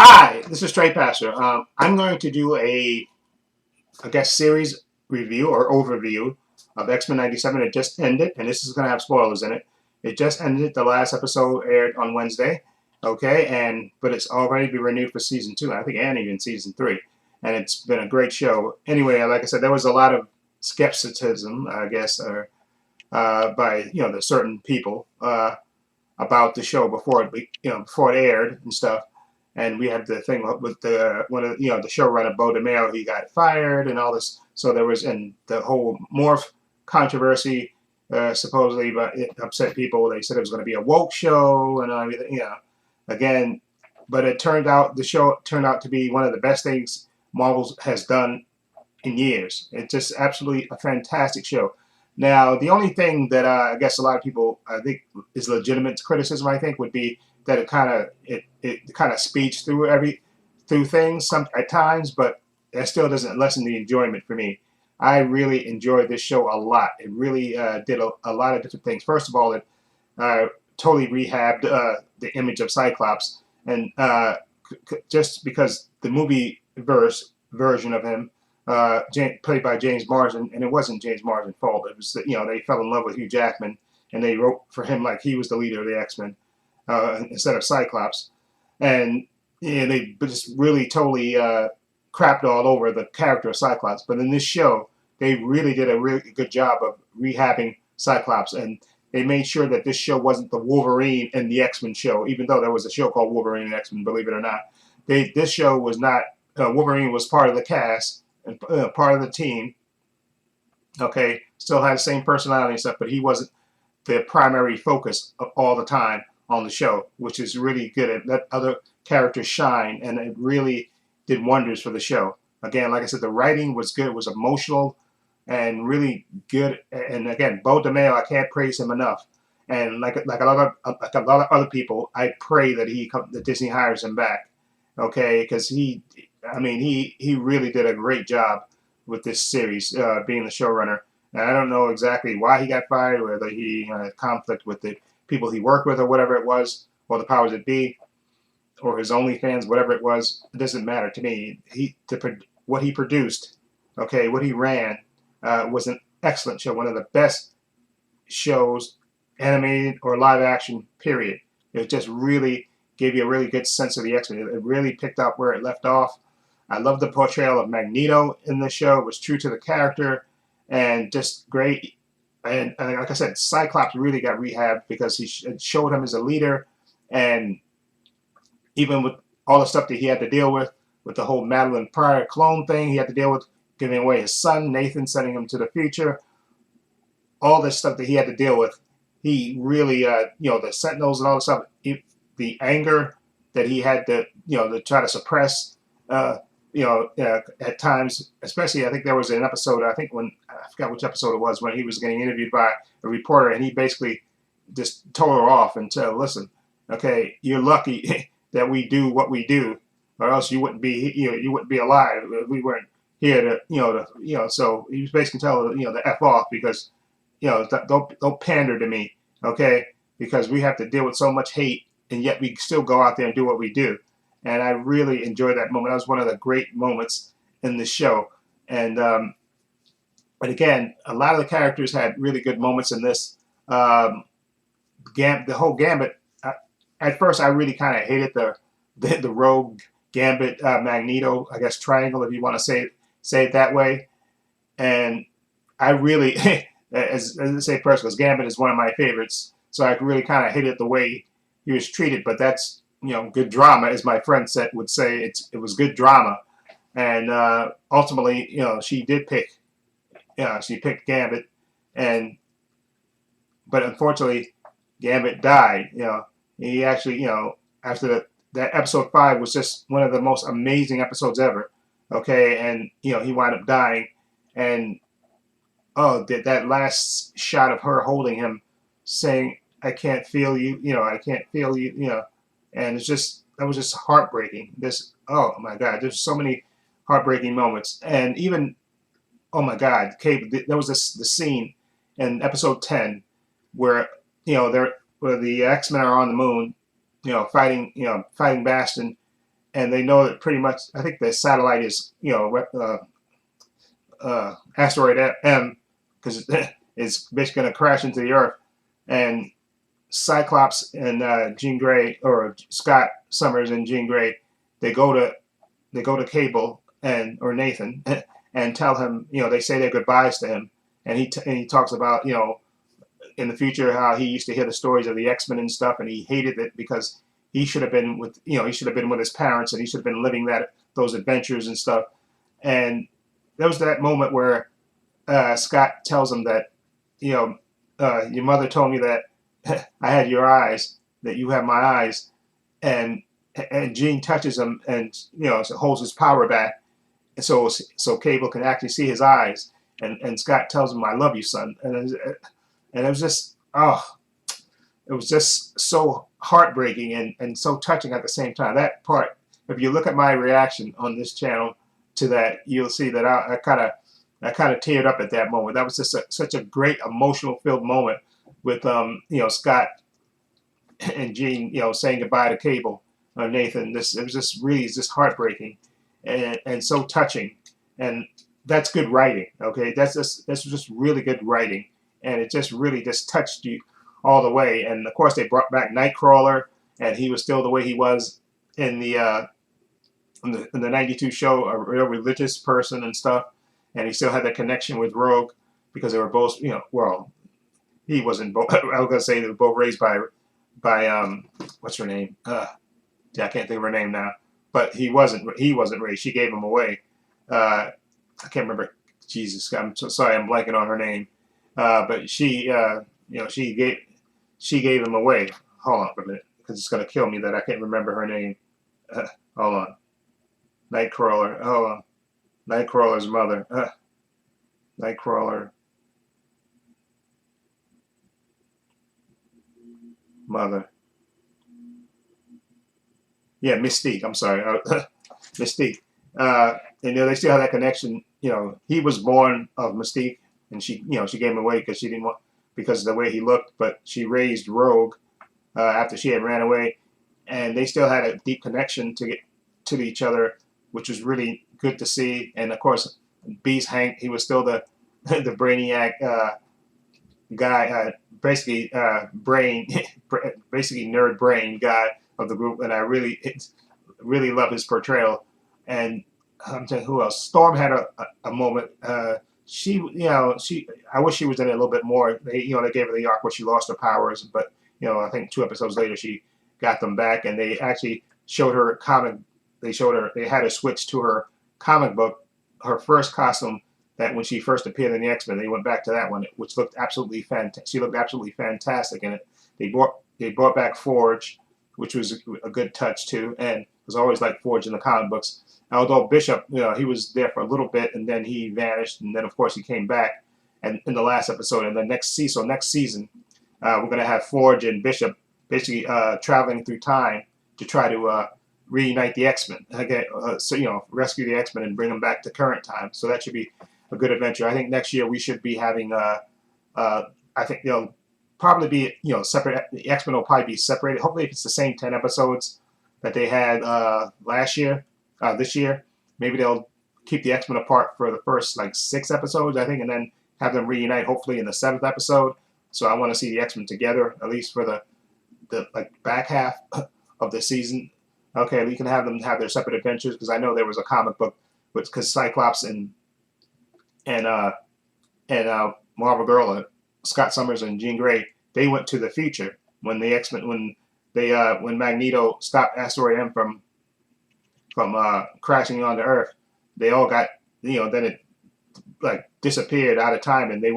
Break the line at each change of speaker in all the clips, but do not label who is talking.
Hi, this is Stray Passer. I'm going to do I guess, series review or overview of X-Men '97. It just ended, and this is going to have spoilers in it. It just ended. The last episode aired on Wednesday, okay, but it's already been renewed for season two. I think, and even season three, and it's been a great show. Anyway, like I said, there was a lot of skepticism, I guess, by the certain people about the show before before it aired and stuff. And we had the thing with the one of the showrunner Bo DeMeo, he got fired and all this. So there was and the whole morph controversy supposedly, but it upset people. They said it was going to be a woke show and everything. Again, but the show turned out to be one of the best things Marvel has done in years. It's just absolutely a fantastic show. Now, the only thing that I guess a lot of people I think is legitimate criticism, I think, would be that it kind of speeds through things some at times, but that still doesn't lessen the enjoyment for me. I really enjoyed this show a lot. It really did a lot of different things. First of all, it totally rehabbed the image of Cyclops, and just because the movie version of him played by James Marsden, and it wasn't James Marsden's fault. It was that they fell in love with Hugh Jackman, and they wrote for him like he was the leader of the X-Men instead of Cyclops, and they just really totally crapped all over the character of Cyclops. But in this show, they really did a really good job of rehabbing Cyclops, and they made sure that this show wasn't the Wolverine and the X-Men show, even though there was a show called Wolverine and X-Men, believe it or not. This show was not. Wolverine was part of the cast and part of the team. Okay, still had the same personality and stuff, but he wasn't the primary focus of all the time on the show, which is really good. It let other characters shine, and it really did wonders for the show. Again, like I said, the writing was good. It was emotional and really good. And again, Bo DeMeo, I can't praise him enough. And like a lot of other people, I pray that that Disney hires him back. Okay, because he really did a great job with this series, being the showrunner. And I don't know exactly why he got fired, whether he had conflict with the people he worked with or whatever it was, or the powers that be, or his OnlyFans, whatever it was. It doesn't matter to me. What he produced, okay, what he ran, was an excellent show, one of the best shows, animated or live action, period. It just really gave you a really good sense of the X-Men. It really picked up where it left off. I love the portrayal of Magneto in the show. It was true to the character and just great. And like I said, Cyclops really got rehabbed because it showed him as a leader, and even with all the stuff that he had to deal with the whole Madeline Pryor clone thing, he had to deal with giving away his son Nathan, sending him to the future. All this stuff that he had to deal with, he really, the Sentinels and all this stuff, the anger that he had to try to suppress, at times, especially I think there was an episode, I think when, I forgot which episode it was, when he was getting interviewed by a reporter, and he basically just told her off and said, listen, okay, you're lucky that we do what we do, or else you wouldn't be alive. We weren't here so he was basically telling her, to F off, because don't pander to me, okay? Because we have to deal with so much hate, and yet we still go out there and do what we do. And I really enjoyed that moment. That was one of the great moments in the show. And but again, a lot of the characters had really good moments in this. The whole Gambit. At first, I really kind of hated the Rogue Gambit Magneto, I guess, triangle, if you want to say it that way. And I really, as I say first, because Gambit is one of my favorites, so I really kind of hated the way he was treated. But that's good drama, as my friend would say. It was good drama, and ultimately, she picked Gambit, and but unfortunately, Gambit died. He actually, after that episode 5 was just one of the most amazing episodes ever. Okay, and he wound up dying, and oh, that last shot of her holding him, saying, "I can't feel you," I can't feel you, and that was just heartbreaking. Oh my God, there's so many heartbreaking moments, and even, oh my God, there was the scene in episode 10 where where the X-Men are on the moon, fighting Bastion, and they know that pretty much. I think the satellite is asteroid M, because it's basically going to crash into the Earth, and Cyclops and Jean Grey, or Scott Summers and Jean Grey, they go to Cable and or Nathan and tell him, they say their goodbyes to him, and he talks about, in the future how he used to hear the stories of the X-Men and stuff, and he hated it because he should have been with his parents, and he should have been living those adventures and stuff. And there was that moment where Scott tells him that, your mother told me that I had your eyes, that you have my eyes, and Jean touches him and holds his power back, and so Cable can actually see his eyes, and Scott tells him, "I love you, son," and it was just it was just so heartbreaking and so touching at the same time. That part, if you look at my reaction on this channel to that, you'll see that I kind of teared up at that moment. That was just such a great emotional filled moment with Scott and Jean saying goodbye to Cable or Nathan. It was just heartbreaking and so touching, and that's good writing. Okay, that's just really good writing, and it just really just touched you all the way. And of course they brought back Nightcrawler, and he was still the way he was in the in the '92 show, a real religious person and stuff, and he still had that connection with Rogue because they were both, well, he wasn't both. I was gonna say they were both raised by what's her name? Yeah, I can't think of her name now. But he wasn't raised. She gave him away. I can't remember. Jesus, I'm so sorry. I'm blanking on her name. But she gave him away. Hold on for a minute, because it's gonna kill me that I can't remember her name. Hold on. Nightcrawler. Hold on. Nightcrawler's mother. Nightcrawler mother. Yeah, Mystique. I'm sorry, Mystique. And they still have that connection. He was born of Mystique, and she gave him away because she didn't want, because of the way he looked. But she raised Rogue after she had ran away, and they still had a deep connection to each other, which was really good to see. And of course, Beast Hank, he was still the the brainiac guy, basically brain, basically nerd brain guy of the group, and I really love his portrayal. And I'm telling you who else. Storm had a moment. I wish she was in it a little bit more. They gave her the arc where she lost her powers, but I think 2 episodes later she got them back, and they actually showed her comic. They had her switch to her comic book, her first costume, that when she first appeared in the X-Men. They went back to that one, which looked absolutely fantastic. She looked absolutely fantastic in it. They brought back Forge, which was a good touch too, and was always like Forge in the comic books. Although Bishop, he was there for a little bit, and then he vanished, and then of course he came back, and in the last episode, and the next season, we're gonna have Forge and Bishop basically traveling through time to try to reunite the X-Men. Okay, so rescue the X-Men and bring them back to current time. So that should be a good adventure. I think next year we should be having. I think probably be separate. The X-Men will probably be separated. Hopefully, if it's the same 10 episodes that they had last year, this year, maybe they'll keep the X-Men apart for the first like 6 episodes, I think, and then have them reunite hopefully in the 7th episode. So I want to see the X-Men together at least for the like back half of the season. Okay, we can have them have their separate adventures, because I know there was a comic book because Cyclops and Marvel Girl, Scott Summers and Jean Grey, they went to the future when the X-Men when Magneto stopped Asteroid M from crashing onto Earth. They all got then it like disappeared out of time, and they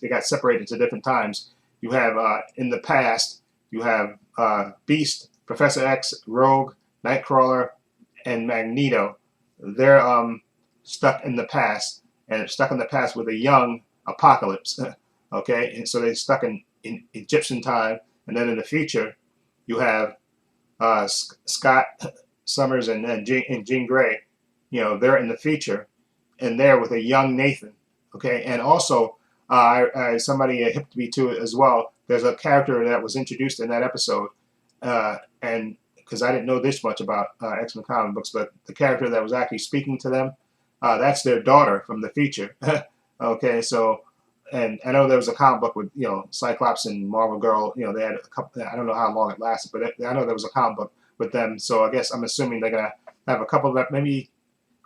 got separated to different times. You have in the past, you have Beast, Professor X, Rogue, Nightcrawler, and Magneto. They're stuck in the past, and stuck in the past with a young Apocalypse. Okay, and so they're stuck in Egyptian time, and then in the future, you have Scott Summers and Jean Grey. They're in the future, and they're with a young Nathan. Okay, and also somebody hipped me to it as well. There's a character that was introduced in that episode, and because I didn't know this much about X-Men comic books, but the character that was actually speaking to them, that's their daughter from the future. Okay, so, and I know there was a comic book with, Cyclops and Marvel Girl. They had a couple. I don't know how long it lasted, but I know there was a comic book with them. So I guess I'm assuming they're gonna have a couple of, maybe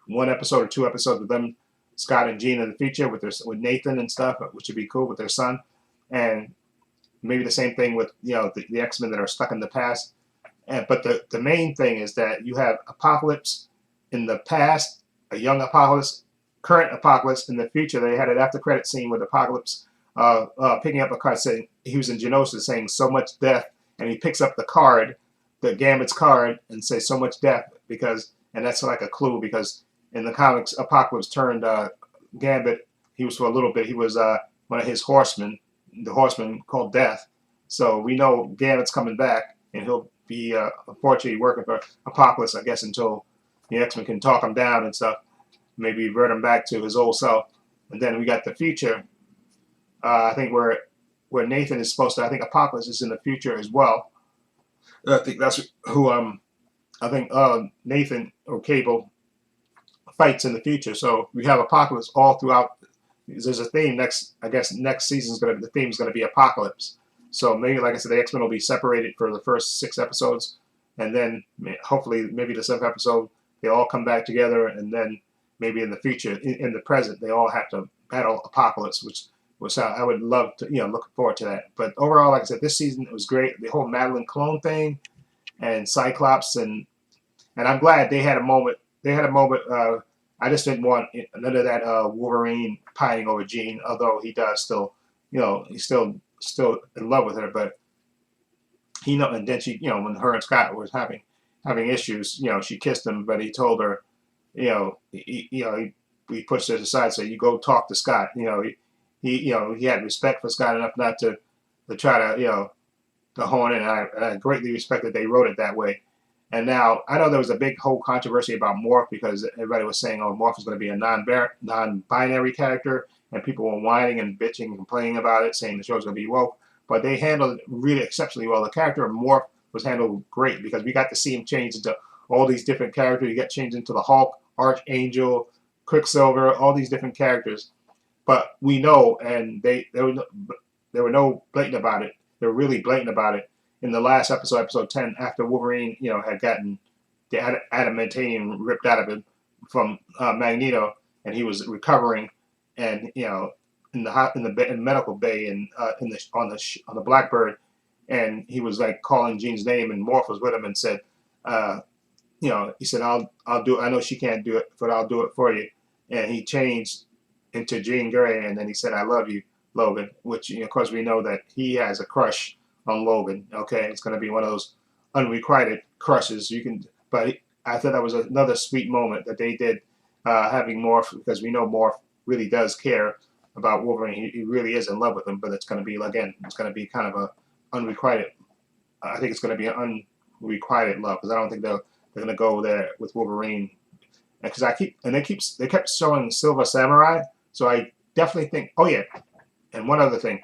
one episode or two episodes with them, Scott and Jean in the future with Nathan and stuff, which would be cool with their son, and maybe the same thing with the X-Men that are stuck in the past. But the main thing is that you have Apocalypse in the past, a young Apocalypse, current Apocalypse in the future. They had an after credit scene with Apocalypse picking up a card saying he was in Geonosis saying so much death, and he picks up the card, the Gambit's card, and says so much death and that's like a clue because in the comics Apocalypse turned Gambit. He was for a little bit. He was one of his horsemen, the horseman called Death. So we know Gambit's coming back, and he'll be unfortunately working for Apocalypse, I guess, until the X-Men can talk him down and stuff. Maybe revert him back to his old self. And then we got the future. I think where Nathan is supposed to. I think Apocalypse is in the future as well. I think that's who I think Nathan or Cable fights in the future. So we have Apocalypse all throughout. There's a theme next. I guess next season's gonna be the theme is gonna be Apocalypse. So maybe, like I said, the X-Men will be separated for the first 6 episodes, and then hopefully maybe the 7th episode they all come back together, and then maybe in the future, in the present, they all have to battle Apocalypse, which was how I would love to, looking forward to that. But overall, like I said, this season it was great. The whole Madeline clone thing, and Cyclops, and I'm glad they had a moment. They had a moment. I just didn't want none of that Wolverine pining over Jean, although he does still, he's still in love with her, but and then she, when her and Scott was having issues, she kissed him, but he told her, he pushed it aside, so you go talk to Scott. He had respect for Scott enough not to try to hone in. And I greatly respect that they wrote it that way. And now I know there was a big whole controversy about Morph because everybody was saying, oh, Morph is going to be a non-binary character, and people were whining and bitching and complaining about it, saying the show's going to be woke. But they handled it really exceptionally well. The character of Morph was handled great because we got to see him change into all these different characters. He got changed into the Hulk, Archangel, Quicksilver, all these different characters. But we know, and they were no blatant about it. They were really blatant about it in the last episode, episode 10, after Wolverine, had gotten the adamantium ripped out of him from Magneto, and he was recovering, and in the medical bay and on the Blackbird, and he was like calling Jean's name, and Morph was with him and said, he said, I'll do it. I know she can't do it, but I'll do it for you. And he changed into Jean Grey, and then he said, I love you, Logan, which of course we know that he has a crush on Logan. Okay, it's going to be one of those unrequited crushes. But I thought that was another sweet moment that they did, having Morph, because we know Morph really does care about Wolverine. He really is in love with him, but it's going to be, again, it's going to be kind of a unrequited. I think it's going to be an unrequited love, because I don't think they're going to go there with Wolverine. Because they kept showing Silver Samurai, so I definitely think. Oh yeah, and one other thing,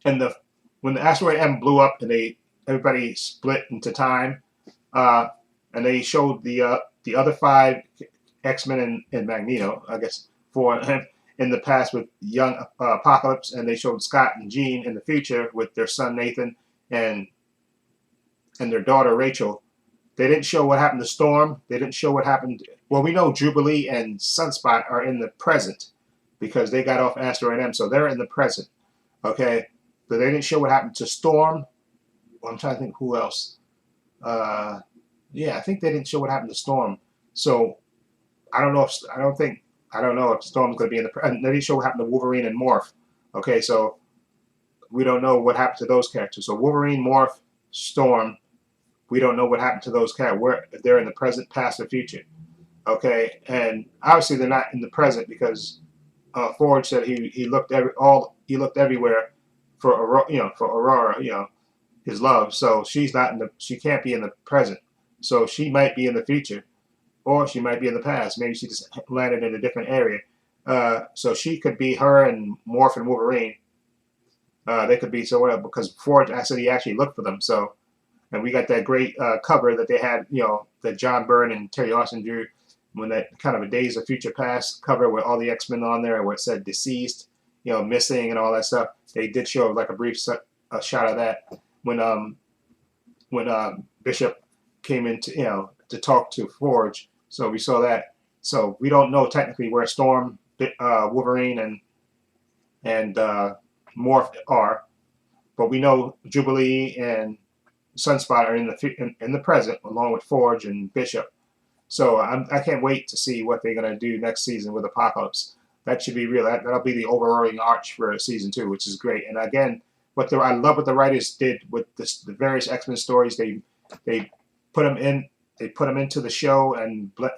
when the asteroid M blew up and everybody split into time, and they showed the other 5 X-Men and Magneto, I guess, for him in the past with young Apocalypse, and they showed Scott and Jean in the future with their son Nathan and their daughter Rachel. They didn't show what happened to Storm. They didn't show what happened. Well, we know Jubilee and Sunspot are in the present because they got off Asteroid M, so they're in the present. Okay, but they didn't show what happened to Storm. Well, I'm trying to think who else. Yeah, I think they didn't show what happened to Storm. So I don't know if Storm's going to be in the present. They didn't show what happened to Wolverine and Morph. Okay, so we don't know what happened to those characters. So Wolverine, Morph, Storm. We don't know what happened to those characters, if they're in the present, past, or future. Okay, and obviously they're not in the present because Forge said he looked everywhere for Aurora, his love. So she can't be in the present. So she might be in the future, or she might be in the past. Maybe she just landed in a different area. So she could be her and Morph and Wolverine. They could be somewhere because Forge, I said he actually looked for them. So. and we got that great cover that they had, that John Byrne and Terry Austin drew, when that kind of a Days of Future Past cover with all the X-Men on there, where it said deceased, missing and all that stuff. They did show like a brief shot of that when Bishop came into, to talk to Forge. So we saw that. So we don't know technically where Storm, Wolverine, and Morph are, but we know Jubilee and Sunspot are in the present, along with Forge and Bishop. So I can't wait to see what they're gonna do next season with Apocalypse. That should be real. That'll be the overarching arch for season 2, which is great. And again, I love what the writers did with the various X-Men stories. They put them in. They put them into the show, and like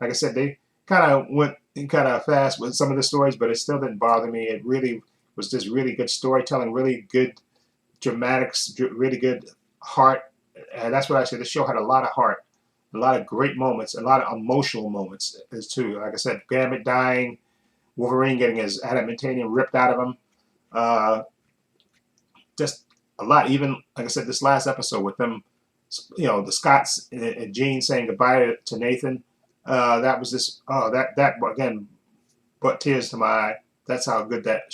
I said, they kind of went kind of fast with some of the stories, but it still didn't bother me. It really was just really good storytelling, really good dramatics, really good heart. And that's what I said. The show had a lot of heart, a lot of great moments, a lot of emotional moments as too. Like I said, Gambit dying, Wolverine getting his adamantium ripped out of him. Just a lot. Even like I said, this last episode with them, the Scotts and Jean saying goodbye to Nathan. That was just that again brought tears to my eye. That's how good that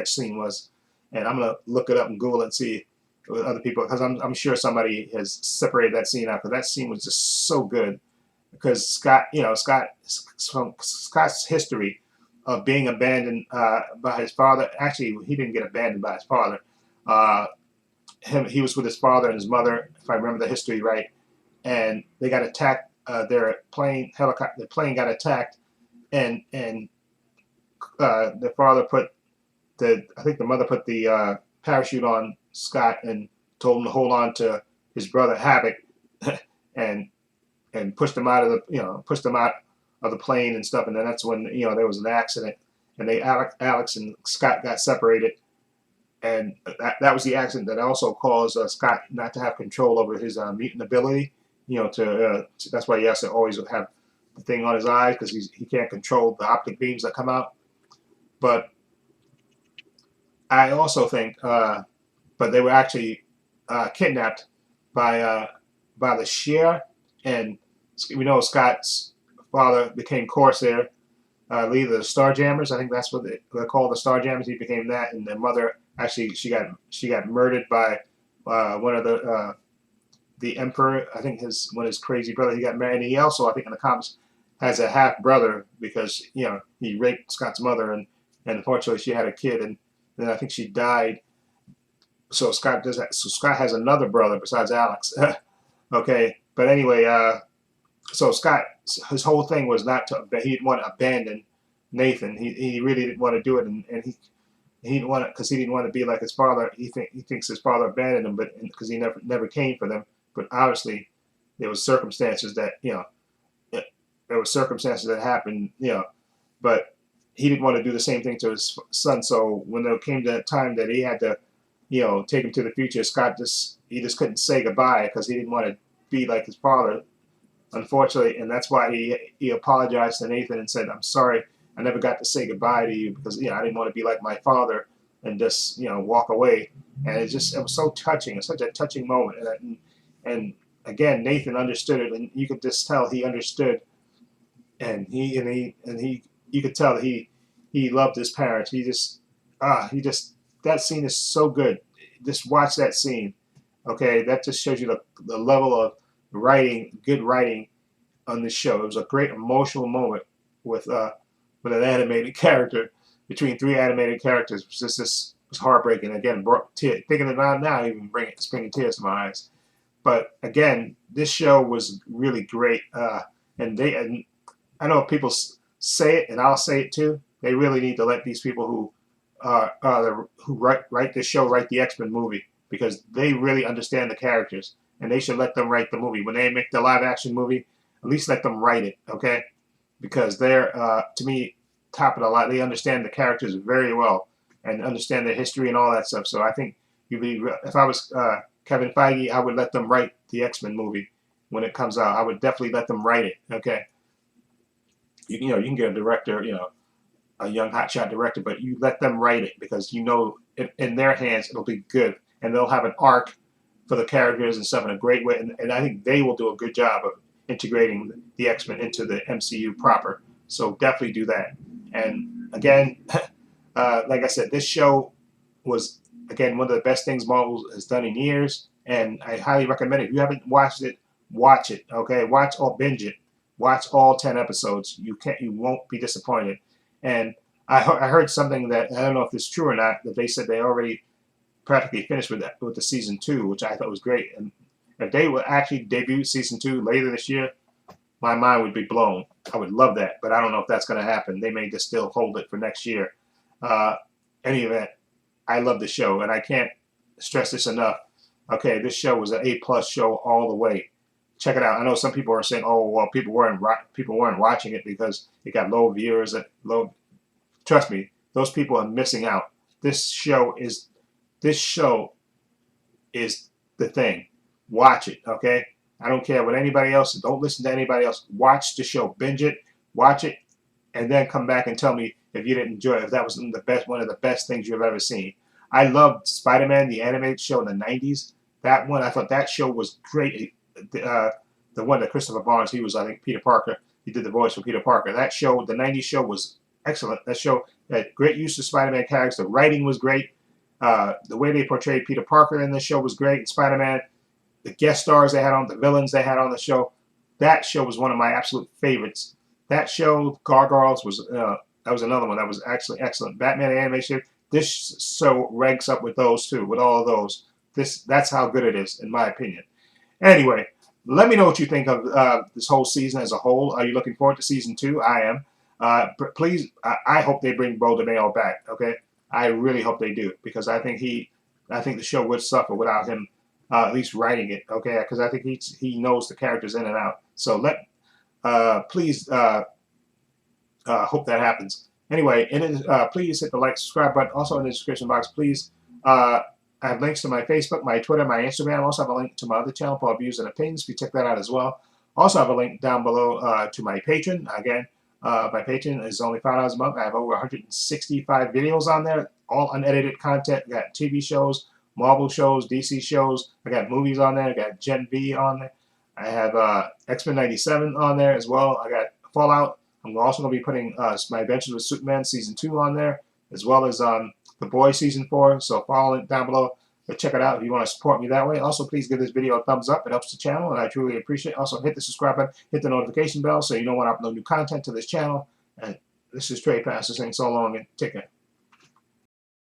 scene was. And I'm gonna look it up and Google it and see with other people, because I'm sure somebody has separated that scene out, because that scene was just so good. Because Scott's history of being abandoned by his father. Actually, he didn't get abandoned by his father. He was with his father and his mother, if I remember the history right, and they got attacked. Their plane got attacked, and the father I think the mother put the parachute on Scott and told him to hold on to his brother Havoc, and pushed him out of the plane and stuff. And then that's when there was an accident, and Alex and Scott got separated, and that was the accident that also caused Scott not to have control over his mutant ability. That's why he has to always have the thing on his eyes, because he can't control the optic beams that come out. But I also think, but they were actually kidnapped by the Shear, and we know Scott's father became Corsair, leader of the Starjammers. I think that's what they're called, the Starjammers. He became that, and their mother actually she got murdered by one of the Emperor. I think one of his crazy brother. He got married, and he also, I think in the comics, has a half brother, because he raped Scott's mother, and unfortunately she had a kid, and then I think she died. So Scott does that. So Scott has another brother besides Alex. Okay, but anyway, so Scott, his whole thing was he didn't want to abandon Nathan. He really didn't want to do it, and he didn't want it because he didn't want to be like his father. He thinks his father abandoned him, but because he never came for them. But obviously, there was circumstances that happened. But he didn't want to do the same thing to his son. So when there came to that time that he had to, take him to the future, Scott just couldn't say goodbye, because he didn't want to be like his father, unfortunately. And that's why he apologized to Nathan and said, "I'm sorry, I never got to say goodbye to you, because I didn't want to be like my father and just walk away." And it was so touching. It's such a touching moment. And again, Nathan understood it, and you could just tell he understood. And you could tell that he loved his parents. That scene is so good. Just watch that scene. Okay, that just shows you the level of good writing on this show. It was a great emotional moment with an animated character, between 3 animated characters. It was heartbreaking. Again, thinking about it now, even bringing tears to my eyes. But again, this show was really great. And I know people say it, and I'll say it too. They really need to let these people who write this show write the X-Men movie, because they really understand the characters, and they should let them write the movie. When they make the live action movie, at least let them write it, okay? Because they're to me top of the line. They understand the characters very well and understand their history and all that stuff. So I think if I was Kevin Feige, I would let them write the X-Men movie when it comes out. I would definitely let them write it, okay? You can get a director, a young hotshot director, but you let them write it, because in their hands it'll be good, and they'll have an arc for the characters and stuff in a great way, and I think they will do a good job of integrating the X-Men into the MCU proper. So definitely do that. And again, like I said, this show was again one of the best things Marvel has done in years, and I highly recommend it. If you haven't watched it, watch it. Okay, watch or binge it. Watch all 10 episodes. You won't be disappointed. And I heard something that I don't know if it's true or not, that they said they already practically finished with the season 2, which I thought was great. And if they would actually debut season 2 later this year, my mind would be blown. I would love that, but I don't know if that's going to happen. They may just still hold it for next year. Any event, I love the show, and I can't stress this enough. Okay, this show was an A+ show all the way. Check it out. I know some people are saying, "Oh, well, people weren't watching it because it got low viewers and low." Trust me, those people are missing out. This show is the thing. Watch it, okay? I don't care what anybody else. Don't listen to anybody else. Watch the show, binge it, watch it, and then come back and tell me if you didn't enjoy it. If that was one of the best things you've ever seen. I loved Spider-Man, the animated show in the '90s. That one, I thought that show was great. The one that Christopher Barnes, he was, I think, Peter Parker. He did the voice for Peter Parker. That show, the '90s show, was excellent. That show had great use of Spider-Man characters. The writing was great. The way they portrayed Peter Parker in the show was great. Spider-Man, the guest stars they had on, the villains they had on the show. That show was one of my absolute favorites. That show, Gargoyles, was that was another one that was actually excellent. Batman animation. This show ranks up with those two, with all of those. That's how good it is, in my opinion. Anyway, let me know what you think of this whole season as a whole. Are you looking forward to season 2? I am. Please, I hope they bring Beau DeMayo back. Okay, I really hope they do, because I think the show would suffer without him at least writing it. Okay, because I think he knows the characters in and out. So please hope that happens. Anyway, please hit the like, subscribe button. Also in the description box, please. I have links to my Facebook, my Twitter, my Instagram. I also have a link to my other channel called Views and Opinions. If you check that out as well. Also have a link down below to my Patreon. Again, my Patreon is only $5 a month. I have over 165 videos on there, all unedited content. I got TV shows, Marvel shows, DC shows. I got movies on there. I got Gen V on there. I have X-Men '97 on there as well. I got Fallout. I'm also going to be putting my Adventures with Superman Season 2 on there, as well as The Boys Season 4. So follow it down below. Check it out if you want to support me that way. Also, please give this video a thumbs up. It helps the channel, and I truly appreciate it. Also, hit the subscribe button, hit the notification bell so you know when I upload new content to this channel. And this is Trey Pastor saying so long and take care.